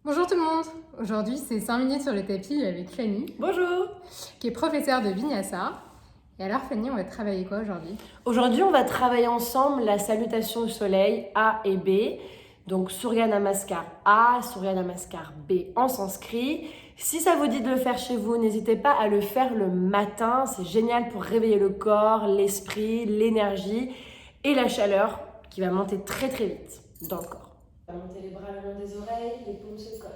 Bonjour tout le monde. Aujourd'hui, c'est 5 minutes sur le tapis avec Fanny, Bonjour. qui est professeure de Vinyasa. Et alors Fanny, on va travailler quoi aujourd'hui? Aujourd'hui, on va travailler ensemble la salutation au soleil A et B. Donc Surya Namaskar A, Surya Namaskar B en sanskrit. Si ça vous dit de le faire chez vous, n'hésitez pas à le faire le matin. C'est génial pour réveiller le corps, l'esprit, l'énergie et la chaleur qui va monter très très vite dans le corps. On va monter les bras le long des oreilles, les paumes se collent.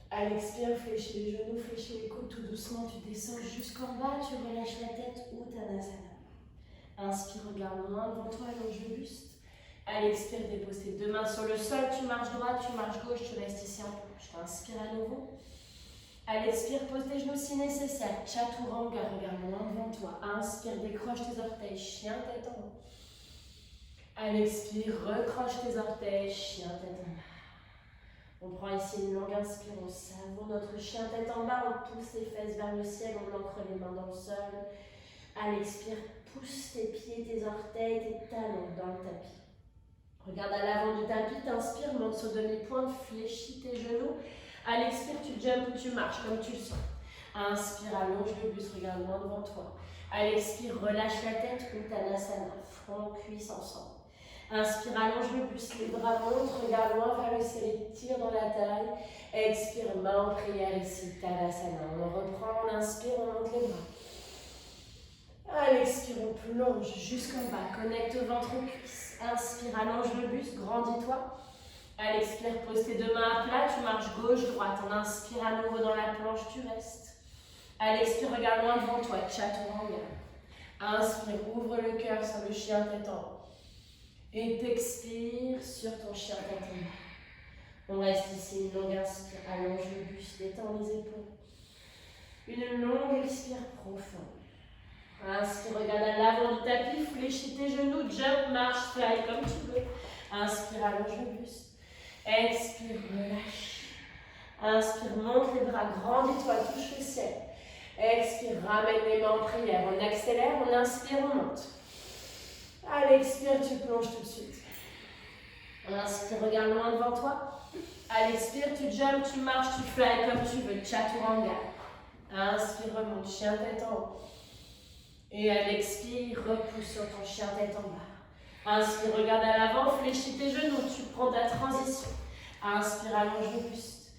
À l'expire, fléchis les genoux, fléchis les coudes, tout doucement, tu descends jusqu'en bas, tu relâches la tête, Uttanasana. Inspire, regarde loin devant toi, allonge le buste. À l'expire, dépose tes deux mains sur le sol, tu marches droite, tu marches gauche, tu restes ici en planche. Inspire à nouveau. À l'expire, pose tes genoux si nécessaire. Chaturanga, regarde loin devant toi. Inspire, décroche tes orteils, chien tête en haut. À l'expire, recroche tes orteils, chien tête en bas. On prend ici une longue inspire, on savoure notre chien tête en bas, on pousse les fesses vers le ciel, on ancre les mains dans le sol. À l'expire, pousse tes pieds, tes orteils, tes talons dans le tapis. Regarde à l'avant du tapis, t'inspires, monte sur demi-pointe, fléchis tes genoux. À l'expire, tu jumps ou tu marches comme tu le sens. Inspire, allonge le buste, regarde loin devant toi. À l'expire, relâche la tête, Uttanasana, front, cuisse ensemble. Inspire, allonge le buste, les bras montent, regarde loin vers le ciel, tire dans la taille. Expire, main en prière ici, Tadasana. On reprend, on inspire, on monte les bras. À l'expire, on plonge jusqu'en bas, connecte ventre cuisse. Inspire, allonge le buste, grandis-toi. À l'expire, pose tes deux mains à plat, tu marches gauche-droite. On inspire à nouveau dans la planche, tu restes. À l'expire, regarde loin devant toi, Chaturanga. Inspire, ouvre le cœur sur le chien tête en haut. Et t'expires sur ton chien tête en bas. On reste ici, une longue inspire, allonge le buste, détends les épaules. Une longue expire profonde. Inspire, regarde à l'avant du tapis, fléchis tes genoux, jump, marche, fly comme tu veux. Inspire, allonge le buste. Expire, relâche. Inspire, monte les bras, grandis-toi, touche le ciel. Expire, ramène les mains en prière. On accélère, on inspire, on monte. À l'expire, tu plonges tout de suite. Inspire, regarde loin devant toi. À l'expire, tu jumps, tu marches, tu fly comme tu veux. Chaturanga. Inspire, remonte, chien tête en haut. Et à l'expire, repousse sur ton chien tête en bas. Inspire, regarde à l'avant, fléchis tes genoux, tu prends ta transition. Inspire, allonge le buste.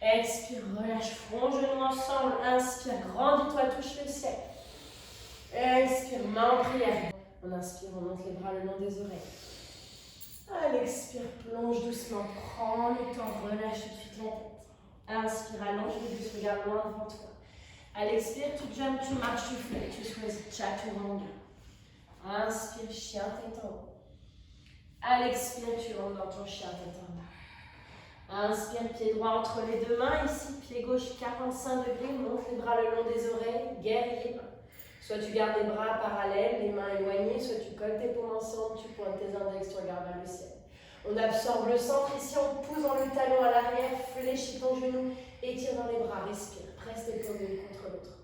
Expire, relâche front, genoux ensemble. Inspire, grandis-toi, touche le ciel. Expire, main en prière. On inspire, on monte les bras le long des oreilles. À l'expire, plonge doucement, prends le temps, relâche tout de suite la tête. Inspire, allonge le buste, regarde loin devant toi. À l'expire, tu jumps, tu marches, tu fais, tu choisis Chaturanga. Inspire, chien tête en haut. À l'expire, tu montes dans ton chien tête en bas. Inspire, pied droit entre les deux mains, ici, pied gauche 45 degrés, monte les bras le long des oreilles, guerrier. Soit tu gardes les bras parallèles, les mains éloignées, soit tu colles tes paumes ensemble, tu pointes tes index, tu regardes vers le ciel. On absorbe le centre ici, on pousse dans le talon à l'arrière, fléchis ton genou, étire dans les bras, respire, presse tes paumes l'une contre l'autre.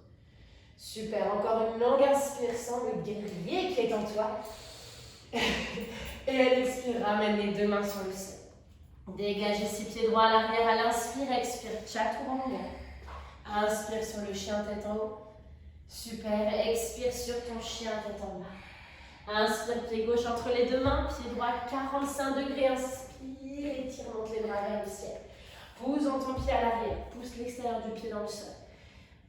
Super, encore une longue inspire, sens le guerrier qui est en toi. Et à l'expire, ramène les deux mains sur le sol. Dégage ici, pied droit à l'arrière, à l'inspire, expire, Chaturanga. Inspire sur le chien tête en haut. Super, expire sur ton chien tête en bas. Inspire, pied gauche entre les deux mains, pied droit 45 degrés, inspire, étire, monte les bras vers le ciel. Pousse dans ton pied à l'arrière, pousse l'extérieur du pied dans le sol.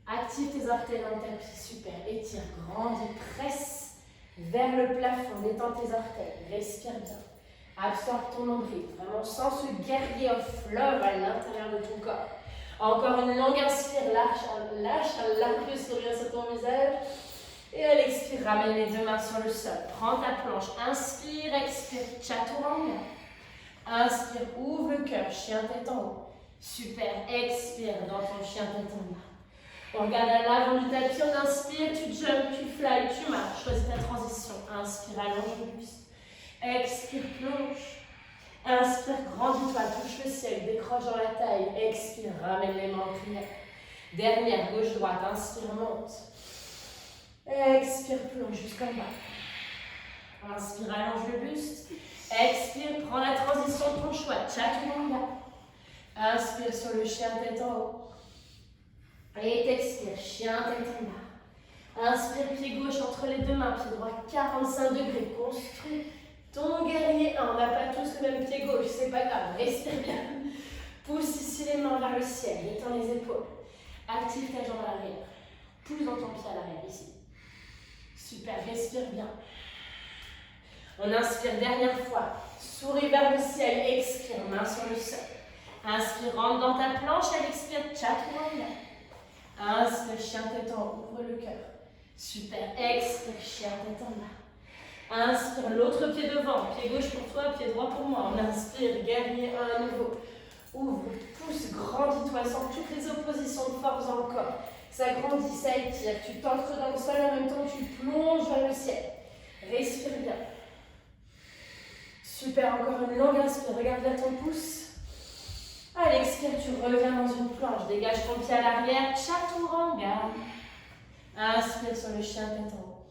Active tes orteils dans le tapis, super, étire, grandis, presse vers le plafond, détends tes orteils, respire bien. Absorbe ton nombril, vraiment sens ce guerrier of love à l'intérieur de ton corps. Encore une longue inspire, lâche un large sourire sur ton visage. Et à l'expire, ramène les deux mains sur le sol. Prends ta planche, inspire, expire, Chaturanga. Inspire, ouvre le cœur, chien tête en haut. Super, expire dans ton chien tête en bas. On regarde à l'avant du tapis, on inspire, tu jumps, tu fly, tu marches. Choisis ta transition. Inspire, allonge le buste. Expire, plonge. Inspire, grandis-toi, touche le ciel, décroche dans la taille. Expire, ramène les mains en prière. Dernière, gauche-droite, inspire, monte. Expire, plonge jusqu'en bas. Inspire, allonge le buste. Expire, prends la transition de ton choix. Chaturanga. Inspire sur le chien tête en haut. Et t'expire, chien tête en bas. Inspire, pied gauche entre les deux mains, pied droit 45 degrés. Construis ton guerrier 1. On n'a pas tous le même pied gauche, c'est pas grave. Respire bien. Pousse ici les mains vers le ciel, étends les épaules. Active ta jambe à l'arrière. Pousse dans ton pied à l'arrière ici. Super, respire bien. On inspire dernière fois. Souris vers le ciel, expire, main sur le sol. Inspire, rentre dans ta planche, elle expire, chaturanga. Inspire, chien tête en haut, ouvre le cœur. Super, expire, chien tête en bas. Inspire, l'autre pied devant, pied gauche pour toi, pied droit pour moi. On inspire, guerrier 1 à nouveau. Ouvre, pousse, grandis-toi, sens toutes les oppositions de force dans le corps. Ça grandit, ça étire, tu t'ancres dans le sol en même temps que tu plonges vers le ciel. Respire bien. Super, encore une longue inspire, regarde là ton pouce. Allez, expire, tu reviens dans une planche, dégage ton pied à l'arrière, chaturanga. Inspire sur le chien tête en haut.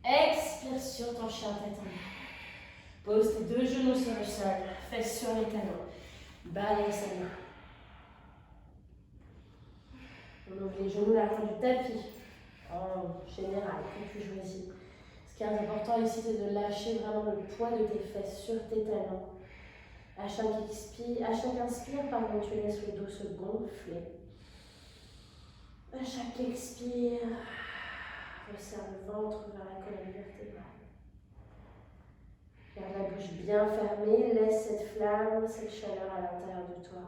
Expire sur ton chien tête en bas. Pose tes deux genoux sur le sol, fesses sur les talons. Balance la main. On ouvre les genoux l'arrière du tapis. En général, quand tu choisis. Ce qui est important ici, c'est de lâcher vraiment le poids de tes fesses sur tes talons. À chaque inspire, pardon, tu laisses le dos se gonfler. À chaque expire, resserre le ventre vers la colonne vertébrale. Garde la bouche bien fermée, laisse cette flamme, cette chaleur à l'intérieur de toi.